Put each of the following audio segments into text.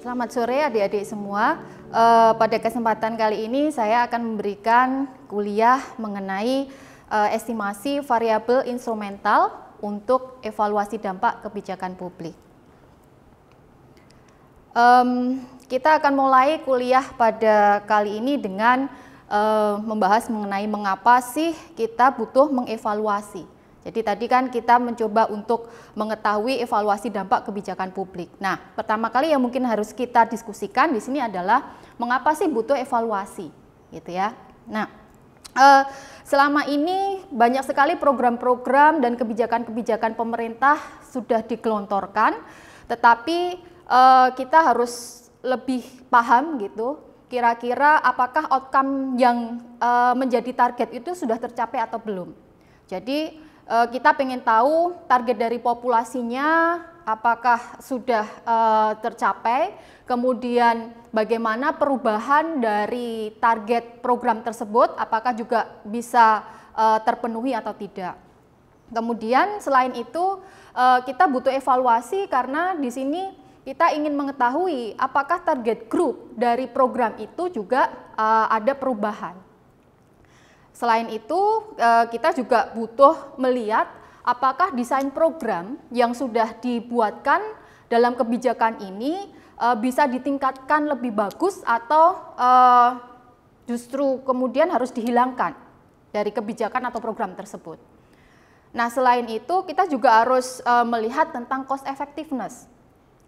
Selamat sore adik-adik semua. Pada kesempatan kali ini saya akan memberikan kuliah mengenai estimasi variabel instrumental untuk evaluasi dampak kebijakan publik. Kita akan mulai kuliah pada kali ini dengan membahas mengenai mengapa sih kita butuh mengevaluasi. Jadi tadi kan kita mencoba untuk mengetahui evaluasi dampak kebijakan publik. Nah, pertama kali yang mungkin harus kita diskusikan di sini adalah mengapa sih butuh evaluasi, gitu ya. Nah, selama ini banyak sekali program-program dan kebijakan-kebijakan pemerintah sudah digelontorkan, tetapi kita harus lebih paham gitu, kira-kira apakah outcome yang menjadi target itu sudah tercapai atau belum. Jadi kita pengen tahu target dari populasinya apakah sudah tercapai, kemudian bagaimana perubahan dari target program tersebut, apakah juga bisa terpenuhi atau tidak. Kemudian selain itu kita butuh evaluasi karena di sini kita ingin mengetahui apakah target group dari program itu juga ada perubahan. Selain itu, kita juga butuh melihat apakah desain program yang sudah dibuatkan dalam kebijakan ini bisa ditingkatkan lebih bagus atau justru kemudian harus dihilangkan dari kebijakan atau program tersebut. Nah, selain itu kita juga harus melihat tentang cost effectiveness.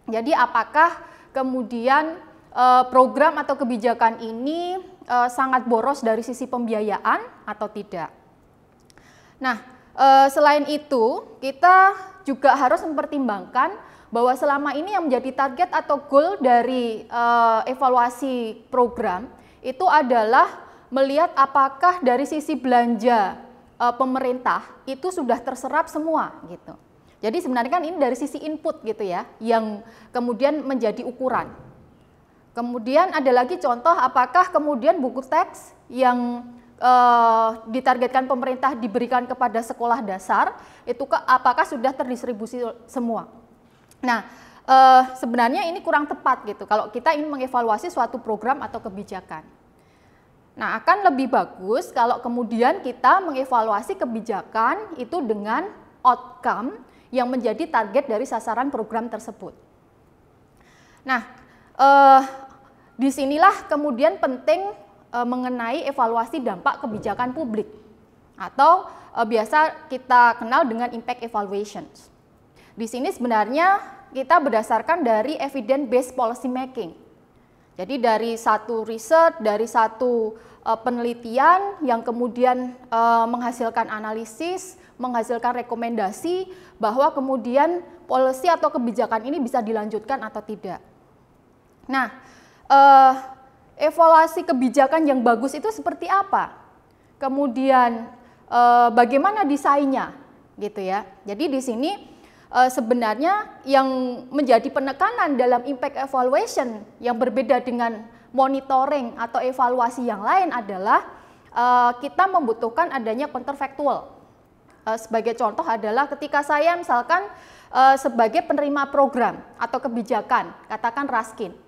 Jadi apakah kemudian program atau kebijakan ini sangat boros dari sisi pembiayaan atau tidak. Nah, selain itu kita juga harus mempertimbangkan bahwa selama ini yang menjadi target atau goal dari evaluasi program itu adalah melihat apakah dari sisi belanja pemerintah itu sudah terserap semua gitu. Jadi sebenarnya kan ini dari sisi input gitu ya, yang kemudian menjadi ukuran. Kemudian ada lagi contoh apakah kemudian buku teks yang ditargetkan pemerintah diberikan kepada sekolah dasar itu apakah sudah terdistribusi semua. Nah, sebenarnya ini kurang tepat gitu kalau kita ingin mengevaluasi suatu program atau kebijakan. Nah, akan lebih bagus kalau kemudian kita mengevaluasi kebijakan itu dengan outcome yang menjadi target dari sasaran program tersebut. Nah, disinilah kemudian penting mengenai evaluasi dampak kebijakan publik atau biasa kita kenal dengan impact evaluations. Di sini sebenarnya kita berdasarkan dari evidence based policy making. Jadi dari satu riset, dari satu penelitian yang kemudian menghasilkan analisis, menghasilkan rekomendasi bahwa kemudian policy atau kebijakan ini bisa dilanjutkan atau tidak. Nah, evaluasi kebijakan yang bagus itu seperti apa? Kemudian bagaimana desainnya, gitu ya. Jadi di sini sebenarnya yang menjadi penekanan dalam impact evaluation yang berbeda dengan monitoring atau evaluasi yang lain adalah kita membutuhkan adanya counterfactual. Sebagai contoh adalah ketika saya misalkan sebagai penerima program atau kebijakan, katakan Raskin.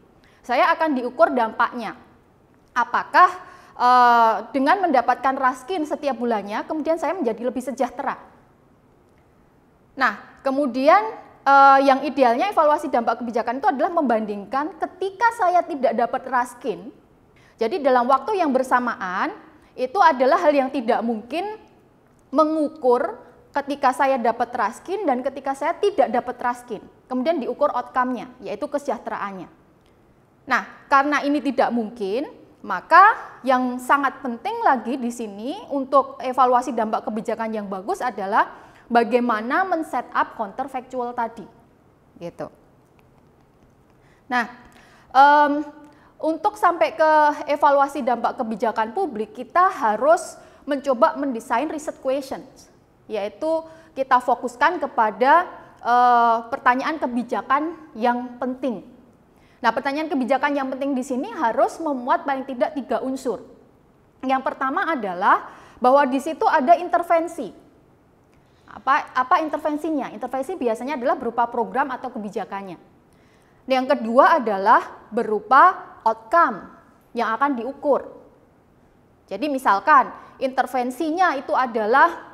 Saya akan diukur dampaknya. Apakah dengan mendapatkan Raskin setiap bulannya, kemudian saya menjadi lebih sejahtera. Nah, kemudian yang idealnya evaluasi dampak kebijakan itu adalah membandingkan ketika saya tidak dapat Raskin. Jadi dalam waktu yang bersamaan, itu adalah hal yang tidak mungkin mengukur ketika saya dapat Raskin dan ketika saya tidak dapat Raskin. Kemudian diukur outcome-nya, yaitu kesejahteraannya. Nah, karena ini tidak mungkin, maka yang sangat penting lagi di sini untuk evaluasi dampak kebijakan yang bagus adalah bagaimana men-set up counterfactual tadi, gitu. Nah, untuk sampai ke evaluasi dampak kebijakan publik, kita harus mencoba mendesain research questions, yaitu kita fokuskan kepada pertanyaan kebijakan yang penting. Nah, pertanyaan kebijakan yang penting di sini harus memuat paling tidak 3 unsur. Yang pertama adalah bahwa di situ ada intervensi. Apa intervensinya? Intervensi biasanya adalah berupa program atau kebijakannya. Yang kedua adalah berupa outcome yang akan diukur. Jadi misalkan intervensinya itu adalah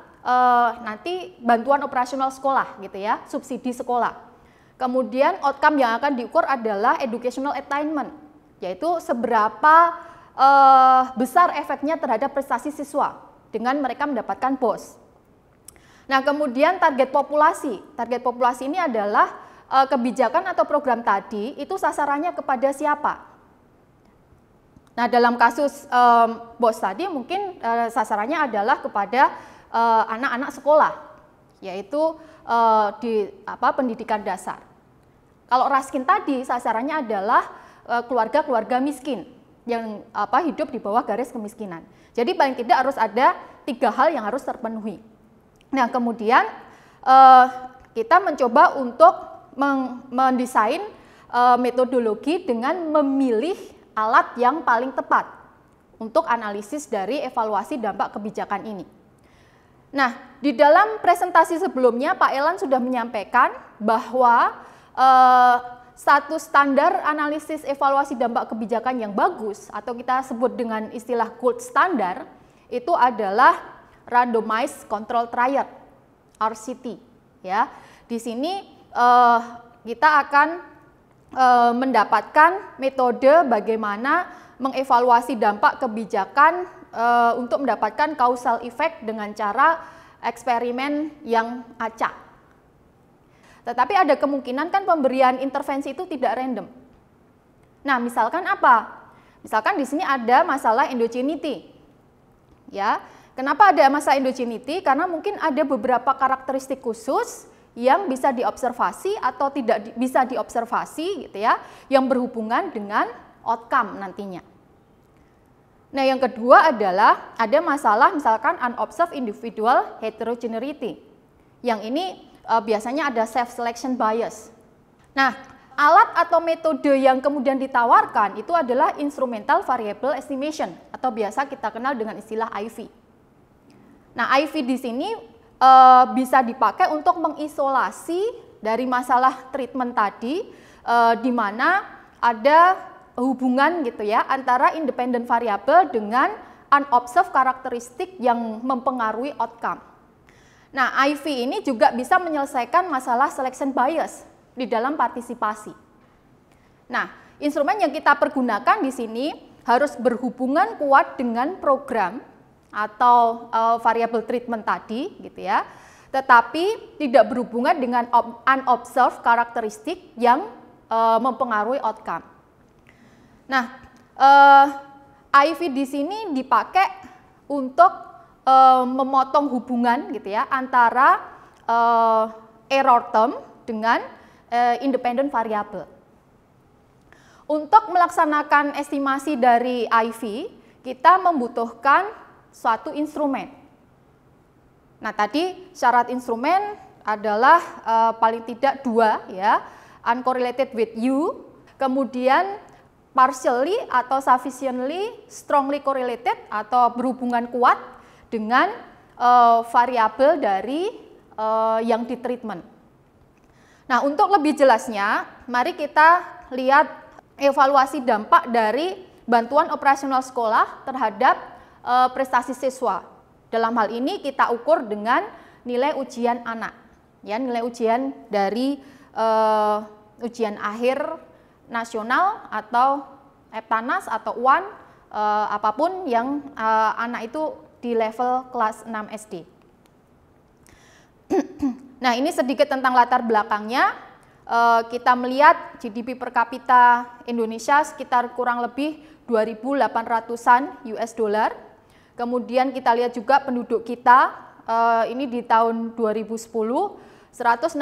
nanti bantuan operasional sekolah gitu ya, subsidi sekolah. Kemudian outcome yang akan diukur adalah educational attainment, yaitu seberapa besar efeknya terhadap prestasi siswa dengan mereka mendapatkan BOS. Nah, kemudian target populasi. Target populasi ini adalah kebijakan atau program tadi itu sasarannya kepada siapa? Nah, dalam kasus BOS tadi mungkin sasarannya adalah kepada anak-anak sekolah, yaitu di pendidikan dasar. Kalau Raskin tadi sasarannya adalah keluarga-keluarga miskin yang hidup di bawah garis kemiskinan. Jadi paling tidak harus ada 3 hal yang harus terpenuhi. Nah, kemudian kita mencoba untuk mendesain metodologi dengan memilih alat yang paling tepat untuk analisis dari evaluasi dampak kebijakan ini. Nah, di dalam presentasi sebelumnya Pak Elan sudah menyampaikan bahwa satu standar analisis evaluasi dampak kebijakan yang bagus atau kita sebut dengan istilah gold standard itu adalah randomized control trial (RCT). Ya, di sini kita akan mendapatkan metode bagaimana mengevaluasi dampak kebijakan untuk mendapatkan causal effect dengan cara eksperimen yang acak. Tetapi ada kemungkinan kan pemberian intervensi itu tidak random. Nah, misalkan apa? Misalkan di sini ada masalah endogeneity. Ya, kenapa ada masalah endogeneity? Karena mungkin ada beberapa karakteristik khusus yang bisa diobservasi atau tidak bisa diobservasi gitu ya, yang berhubungan dengan outcome nantinya. Nah, yang kedua adalah ada masalah misalkan unobserved individual heterogeneity. Yang ini biasanya ada self-selection bias. Nah, alat atau metode yang kemudian ditawarkan itu adalah instrumental variable estimation atau biasa kita kenal dengan istilah IV. Nah, IV di sini bisa dipakai untuk mengisolasi dari masalah treatment tadi, di mana ada hubungan gitu ya antara independent variable dengan unobserved karakteristik yang mempengaruhi outcome. Nah, IV ini juga bisa menyelesaikan masalah selection bias di dalam partisipasi. Nah, instrumen yang kita pergunakan di sini harus berhubungan kuat dengan program atau variable treatment tadi gitu ya, tetapi tidak berhubungan dengan unobserved karakteristik yang mempengaruhi outcome. Nah, IV di sini dipakai untuk memotong hubungan gitu ya antara error term dengan independent variable. Untuk melaksanakan estimasi dari IV, kita membutuhkan suatu instrumen. Nah, tadi syarat instrumen adalah paling tidak 2 ya, uncorrelated with U, kemudian partially atau sufficiently strongly correlated atau berhubungan kuat dengan variabel dari yang ditreatment. Nah, untuk lebih jelasnya, mari kita lihat evaluasi dampak dari bantuan operasional sekolah terhadap prestasi siswa. Dalam hal ini kita ukur dengan nilai ujian anak, ya, nilai ujian dari ujian akhir nasional atau Eptanas atau UAN, apapun yang anak itu di level kelas 6 SD. Nah, ini sedikit tentang latar belakangnya. Kita melihat GDP per kapita Indonesia sekitar kurang lebih 2.800-an US dollar. Kemudian kita lihat juga penduduk kita, ini di tahun 2010, 116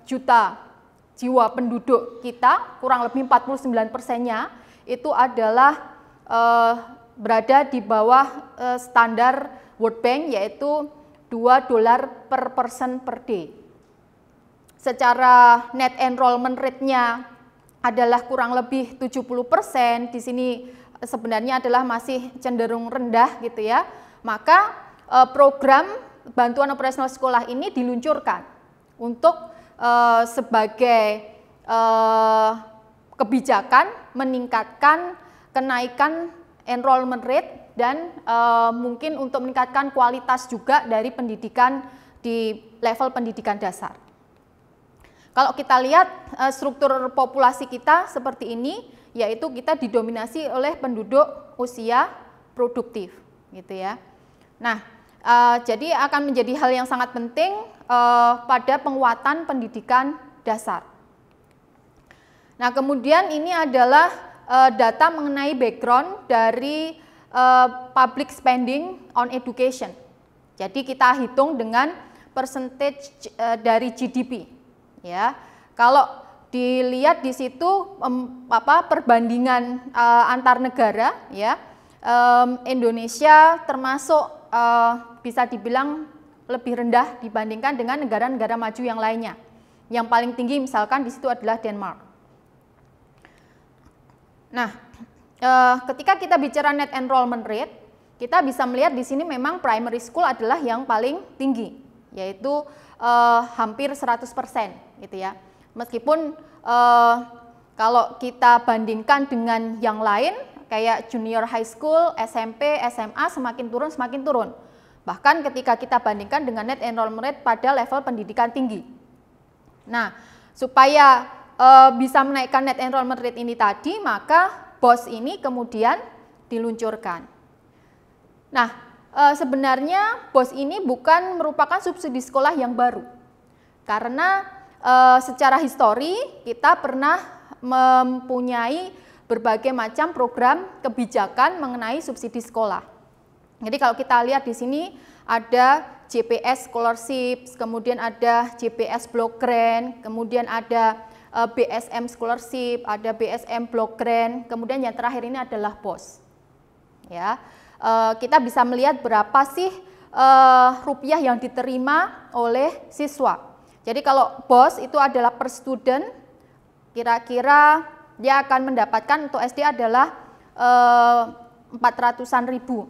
juta jiwa penduduk kita, kurang lebih 49%-nya itu adalah berada di bawah standar World Bank, yaitu $2 per person per day. Secara net enrollment rate-nya adalah kurang lebih 70%, di sini sebenarnya adalah masih cenderung rendah gitu ya. Maka program bantuan operasional sekolah ini diluncurkan untuk sebagai kebijakan meningkatkan kenaikan enrollment rate dan mungkin untuk meningkatkan kualitas juga dari pendidikan di level pendidikan dasar. Kalau kita lihat struktur populasi kita seperti ini, yaitu kita didominasi oleh penduduk usia produktif, gitu ya. Nah, jadi akan menjadi hal yang sangat penting pada penguatan pendidikan dasar. Nah, kemudian ini adalah data mengenai background dari public spending on education. Jadi kita hitung dengan percentage dari GDP. Ya, kalau dilihat di situ perbandingan antar negara, ya, Indonesia termasuk bisa dibilang lebih rendah dibandingkan dengan negara-negara maju yang lainnya. Yang paling tinggi misalkan di situ adalah Denmark. Nah, ketika kita bicara net enrollment rate, kita bisa melihat di sini memang primary school adalah yang paling tinggi, yaitu hampir 100%, gitu ya. Meskipun kalau kita bandingkan dengan yang lain, kayak junior high school, SMP, SMA semakin turun. Bahkan ketika kita bandingkan dengan net enrollment rate pada level pendidikan tinggi. Nah, supaya bisa menaikkan net enrollment rate ini tadi, maka BOS ini kemudian diluncurkan. Nah, sebenarnya BOS ini bukan merupakan subsidi sekolah yang baru. Karena secara histori kita pernah mempunyai berbagai macam program kebijakan mengenai subsidi sekolah. Jadi kalau kita lihat di sini ada JPS Scholarship, kemudian ada JPS Block Grant, kemudian ada BSM Scholarship, ada BSM Block Grant, kemudian yang terakhir ini adalah BOS. Ya, kita bisa melihat berapa sih rupiah yang diterima oleh siswa. Jadi kalau BOS itu adalah per student, kira-kira dia akan mendapatkan untuk SD adalah 400-an ribu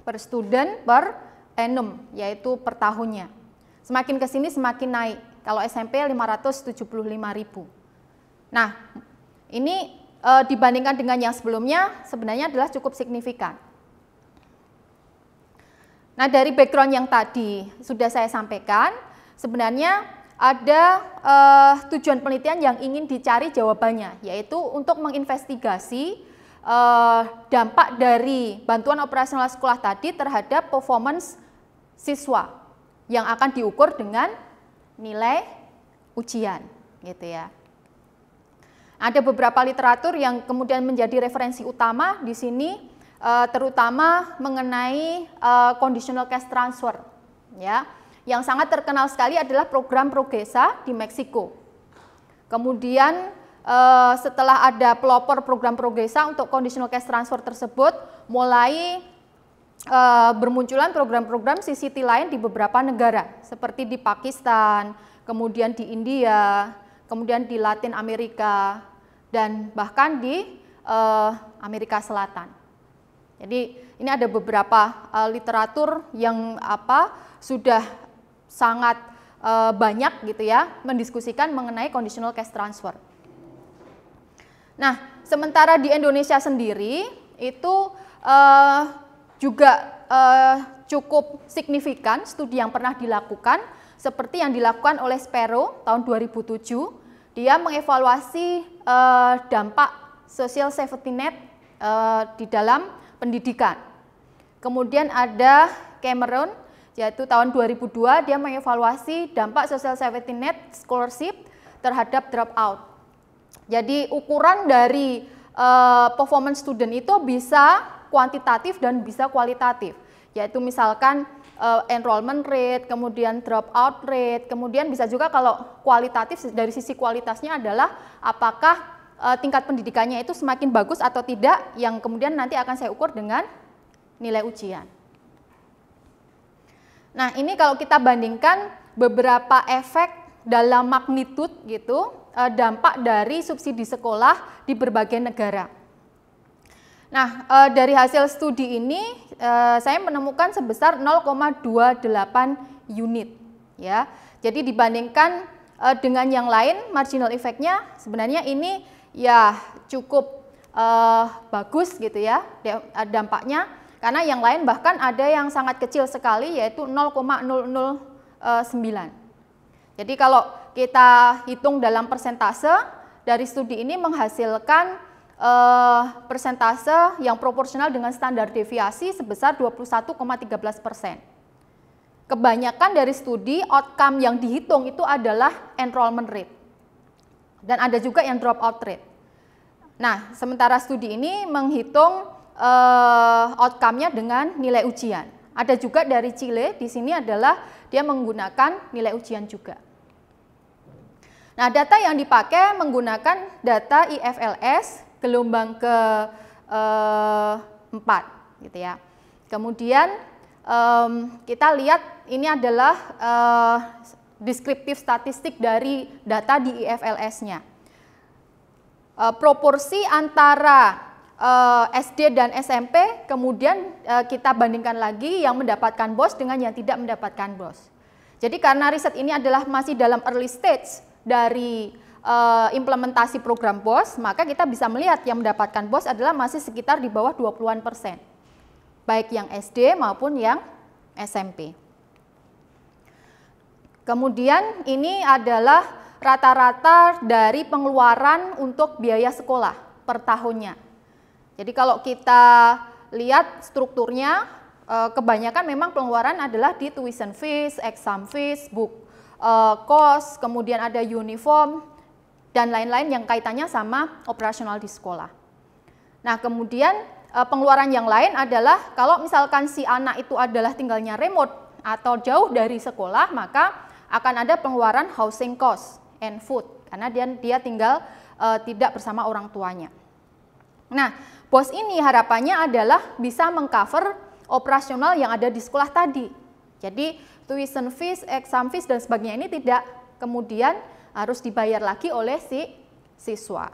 per student per annum, yaitu per tahunnya. Semakin ke sini semakin naik. Kalau SMP 575.000. Nah, ini dibandingkan dengan yang sebelumnya sebenarnya adalah cukup signifikan. Nah, dari background yang tadi sudah saya sampaikan, sebenarnya ada tujuan penelitian yang ingin dicari jawabannya, yaitu untuk menginvestigasi dampak dari bantuan operasional sekolah tadi terhadap performance siswa yang akan diukur dengan nilai ujian, gitu ya. Ada beberapa literatur yang kemudian menjadi referensi utama di sini, terutama mengenai conditional cash transfer, ya. Yang sangat terkenal sekali adalah program Progresa di Meksiko. Kemudian setelah ada pelopor program Progresa untuk conditional cash transfer tersebut, mulai bermunculan program-program CCT lain di beberapa negara, seperti di Pakistan, kemudian di India, kemudian di Latin Amerika, dan bahkan di Amerika Selatan. Jadi ini ada beberapa literatur yang sudah sangat banyak gitu ya mendiskusikan mengenai conditional cash transfer. Nah, sementara di Indonesia sendiri itu juga cukup signifikan studi yang pernah dilakukan seperti yang dilakukan oleh Sparrow tahun 2007. Dia mengevaluasi dampak social safety net di dalam pendidikan. Kemudian ada Cameron, yaitu tahun 2002 dia mengevaluasi dampak social safety net scholarship terhadap dropout. Jadi ukuran dari performance student itu bisa kuantitatif dan bisa kualitatif, yaitu misalkan enrollment rate, kemudian dropout rate, kemudian bisa juga kalau kualitatif dari sisi kualitasnya adalah apakah tingkat pendidikannya itu semakin bagus atau tidak, yang kemudian nanti akan saya ukur dengan nilai ujian. Nah, ini kalau kita bandingkan beberapa efek dalam magnitude gitu, dampak dari subsidi sekolah di berbagai negara. Nah, dari hasil studi ini saya menemukan sebesar 0,28 unit, ya. Jadi dibandingkan dengan yang lain marginal effect-nya sebenarnya ini ya cukup bagus gitu ya dampaknya, karena yang lain bahkan ada yang sangat kecil sekali yaitu 0,009. Jadi kalau kita hitung dalam persentase, dari studi ini menghasilkan persentase yang proporsional dengan standar deviasi sebesar 21,13%. Kebanyakan dari studi outcome yang dihitung itu adalah enrollment rate. Dan ada juga yang dropout rate. Nah, sementara studi ini menghitung outcome-nya dengan nilai ujian. Ada juga dari Chile, di sini adalah dia menggunakan nilai ujian juga. Nah, data yang dipakai menggunakan data IFLS gelombang ke-4 gitu ya. Kemudian kita lihat ini adalah deskriptif statistik dari data di IFLS-nya. Proporsi antara SD dan SMP, kemudian kita bandingkan lagi yang mendapatkan BOS dengan yang tidak mendapatkan BOS. Jadi karena riset ini adalah masih dalam early stage dari implementasi program BOS, maka kita bisa melihat yang mendapatkan BOS adalah masih sekitar di bawah 20-an%. Baik yang SD maupun yang SMP. Kemudian ini adalah rata-rata dari pengeluaran untuk biaya sekolah per tahunnya. Jadi kalau kita lihat strukturnya, kebanyakan memang pengeluaran adalah di tuition fees, exam fees, book cost, kemudian ada uniform, dan lain-lain yang kaitannya sama operasional di sekolah. Nah, kemudian pengeluaran yang lain adalah kalau misalkan si anak itu adalah tinggalnya remote atau jauh dari sekolah, maka akan ada pengeluaran housing cost and food karena dia tinggal tidak bersama orang tuanya. Nah, BOS ini harapannya adalah bisa mengcover operasional yang ada di sekolah tadi. Jadi tuition fees, exam fees dan sebagainya ini tidak kemudian harus dibayar lagi oleh si siswa.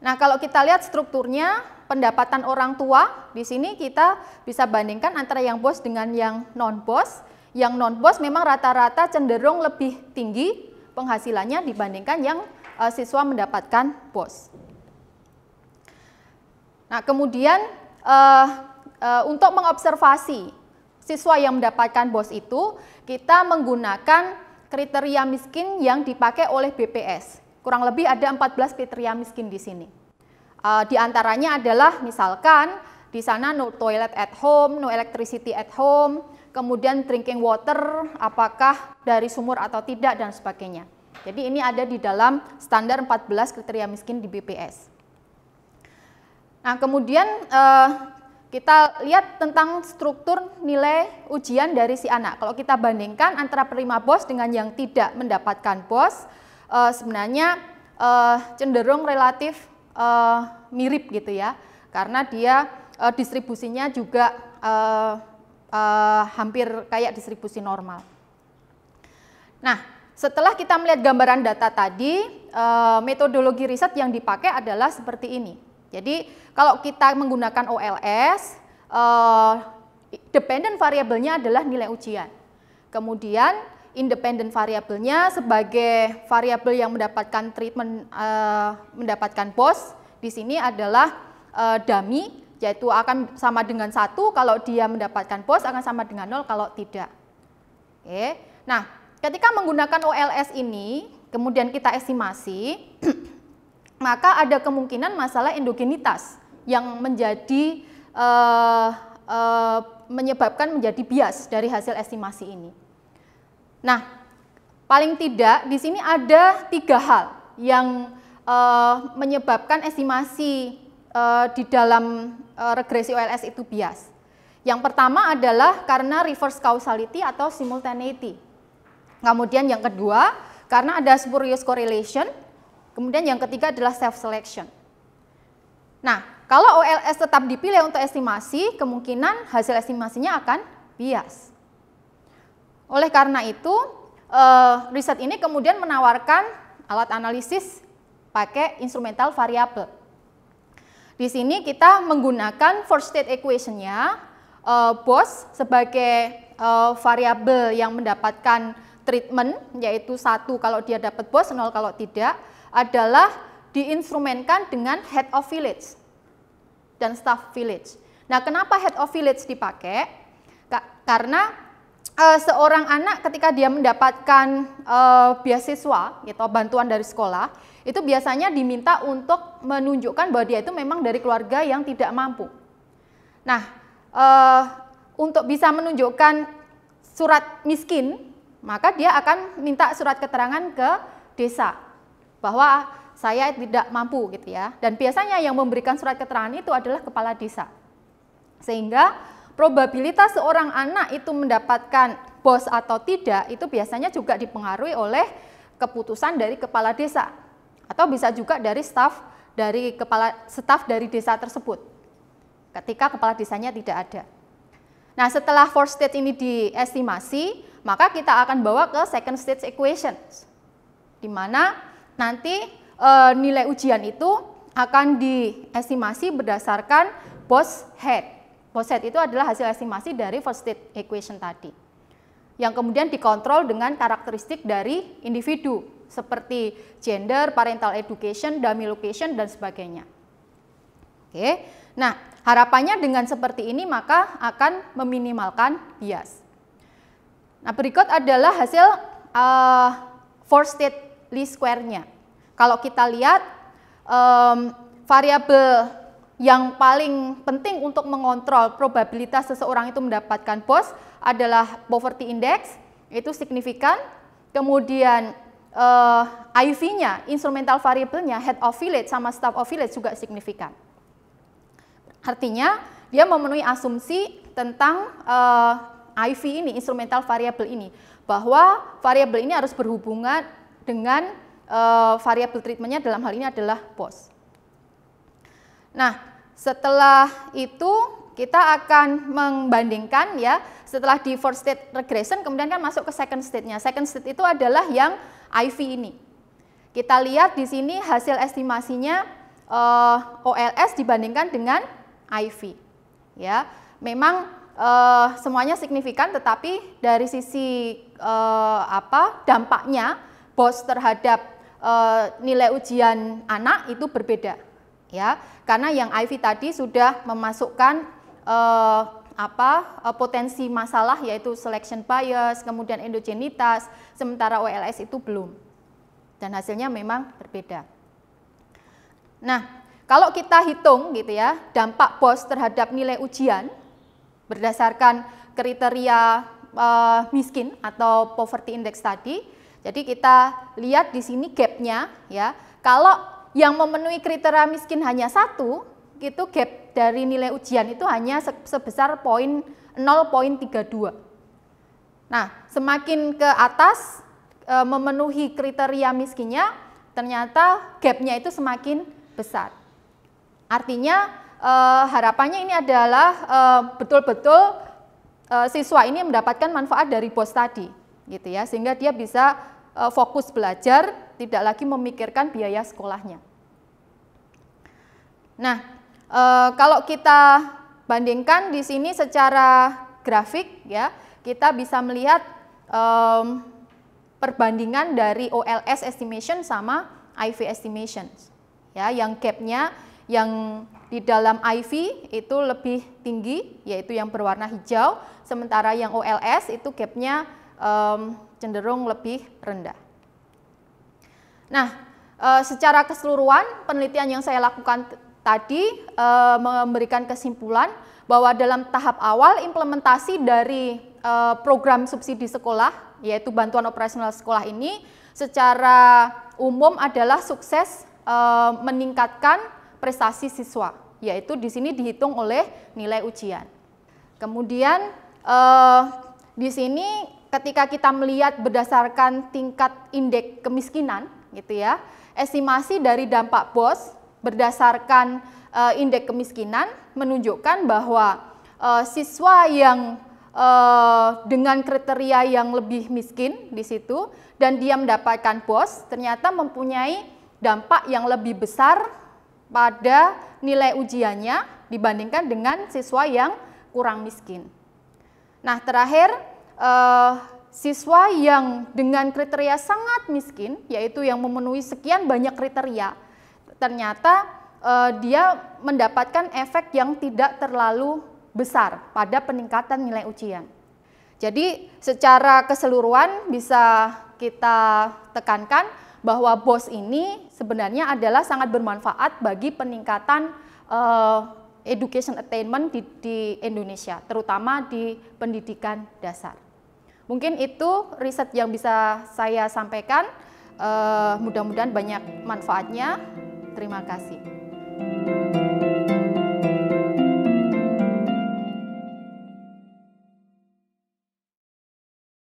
Nah, kalau kita lihat strukturnya pendapatan orang tua, di sini kita bisa bandingkan antara yang BOS dengan yang non-BOS. Yang non-BOS memang rata-rata cenderung lebih tinggi penghasilannya dibandingkan yang siswa mendapatkan BOS. Nah, kemudian untuk mengobservasi siswa yang mendapatkan BOS itu, kita menggunakan kriteria miskin yang dipakai oleh BPS. Kurang lebih ada 14 kriteria miskin di sini. Di antaranya adalah misalkan di sana no toilet at home, no electricity at home, kemudian drinking water apakah dari sumur atau tidak dan sebagainya. Jadi ini ada di dalam standar 14 kriteria miskin di BPS. Nah, kemudian kita lihat tentang struktur nilai ujian dari si anak. Kalau kita bandingkan antara penerima BOS dengan yang tidak mendapatkan BOS, sebenarnya cenderung relatif mirip gitu ya, karena dia distribusinya juga hampir kayak distribusi normal. Nah, setelah kita melihat gambaran data tadi, metodologi riset yang dipakai adalah seperti ini. Jadi kalau kita menggunakan OLS, dependent variabelnya adalah nilai ujian. Kemudian independent variabelnya sebagai variabel yang mendapatkan treatment, mendapatkan BOS, di sini adalah dummy, yaitu akan sama dengan 1 kalau dia mendapatkan BOS, akan sama dengan 0 kalau tidak. Oke. Nah, ketika menggunakan OLS ini, kemudian kita estimasi, maka ada kemungkinan masalah endogenitas yang menjadi menyebabkan menjadi bias dari hasil estimasi ini. Nah, paling tidak di sini ada 3 hal yang menyebabkan estimasi di dalam regresi OLS itu bias. Yang pertama adalah karena reverse causality atau simultaneity. Kemudian yang kedua, karena ada spurious correlation. Kemudian yang ketiga adalah self-selection. Nah, kalau OLS tetap dipilih untuk estimasi, kemungkinan hasil estimasinya akan bias. Oleh karena itu, riset ini kemudian menawarkan alat analisis pakai instrumental variable. Di sini kita menggunakan first state equation-nya, BOS sebagai variabel yang mendapatkan treatment, yaitu 1 kalau dia dapat BOS, 0 kalau tidak, adalah diinstrumenkan dengan head of village dan staff village. Nah, kenapa head of village dipakai? Karena seorang anak ketika dia mendapatkan beasiswa atau bantuan dari sekolah, itu biasanya diminta untuk menunjukkan bahwa dia itu memang dari keluarga yang tidak mampu. Nah, untuk bisa menunjukkan surat miskin, maka dia akan minta surat keterangan ke desa bahwa saya tidak mampu gitu ya. Dan biasanya yang memberikan surat keterangan itu adalah kepala desa. Sehingga probabilitas seorang anak itu mendapatkan BOS atau tidak itu biasanya juga dipengaruhi oleh keputusan dari kepala desa atau bisa juga dari staf dari desa tersebut ketika kepala desanya tidak ada. Nah, setelah first stage ini diestimasi, maka kita akan bawa ke second stage equations, di mana nanti nilai ujian itu akan diestimasi berdasarkan BOS head. BOS head itu adalah hasil estimasi dari first stage equation tadi, yang kemudian dikontrol dengan karakteristik dari individu, seperti gender, parental education, dummy location, dan sebagainya. Oke, nah harapannya dengan seperti ini maka akan meminimalkan bias. Nah, berikut adalah hasil four state least square-nya. Kalau kita lihat variabel yang paling penting untuk mengontrol probabilitas seseorang itu mendapatkan BOS adalah poverty index, itu signifikan. Kemudian IV-nya, instrumental variable-nya, head of village sama staff of village juga signifikan. Artinya dia memenuhi asumsi tentang IV ini, instrumental variable ini, bahwa variabel ini harus berhubungan dengan variabel treatment-nya, dalam hal ini adalah BOS. Nah, setelah itu kita akan membandingkan ya, setelah di first state regression kemudian kan masuk ke second state-nya. Second state itu adalah yang IV ini. Kita lihat di sini hasil estimasinya OLS dibandingkan dengan IV. Ya, memang semuanya signifikan, tetapi dari sisi dampaknya BOS terhadap nilai ujian anak itu berbeda. Ya, karena yang IV tadi sudah memasukkan potensi masalah, yaitu selection bias, kemudian endogenitas, sementara OLS itu belum. Dan hasilnya memang berbeda. Nah, kalau kita hitung gitu ya, dampak BOS terhadap nilai ujian berdasarkan kriteria miskin atau poverty index tadi. Jadi kita lihat di sini gap-nya ya. Kalau yang memenuhi kriteria miskin hanya 1, itu gap dari nilai ujian itu hanya sebesar 0,32. Nah, semakin ke atas memenuhi kriteria miskinnya, ternyata gapnya itu semakin besar. Artinya harapannya ini adalah betul-betul siswa ini mendapatkan manfaat dari BOS tadi, gitu ya, sehingga dia bisa fokus belajar, tidak lagi memikirkan biaya sekolahnya. Nah, kalau kita bandingkan di sini secara grafik ya, kita bisa melihat perbandingan dari OLS estimation sama IV estimation. Ya, yang gapnya yang di dalam IV itu lebih tinggi, yaitu yang berwarna hijau, sementara yang OLS itu gapnya cenderung lebih rendah. Nah, secara keseluruhan penelitian yang saya lakukan tadi memberikan kesimpulan bahwa dalam tahap awal implementasi dari program subsidi sekolah, yaitu bantuan operasional sekolah ini, secara umum adalah sukses meningkatkan prestasi siswa, yaitu di sini dihitung oleh nilai ujian. Kemudian di sini ketika kita melihat berdasarkan tingkat indeks kemiskinan, gitu ya, estimasi dari dampak BOS berdasarkan indeks kemiskinan menunjukkan bahwa siswa yang dengan kriteria yang lebih miskin di situ dan dia mendapatkan BOS ternyata mempunyai dampak yang lebih besar pada nilai ujiannya dibandingkan dengan siswa yang kurang miskin. Nah, terakhir siswa yang dengan kriteria sangat miskin, yaitu yang memenuhi sekian banyak kriteria, ternyata dia mendapatkan efek yang tidak terlalu besar pada peningkatan nilai ujian. Jadi secara keseluruhan bisa kita tekankan bahwa BOS ini sebenarnya adalah sangat bermanfaat bagi peningkatan education attainment di Indonesia, terutama di pendidikan dasar. Mungkin itu riset yang bisa saya sampaikan, mudah-mudahan banyak manfaatnya. Terima kasih.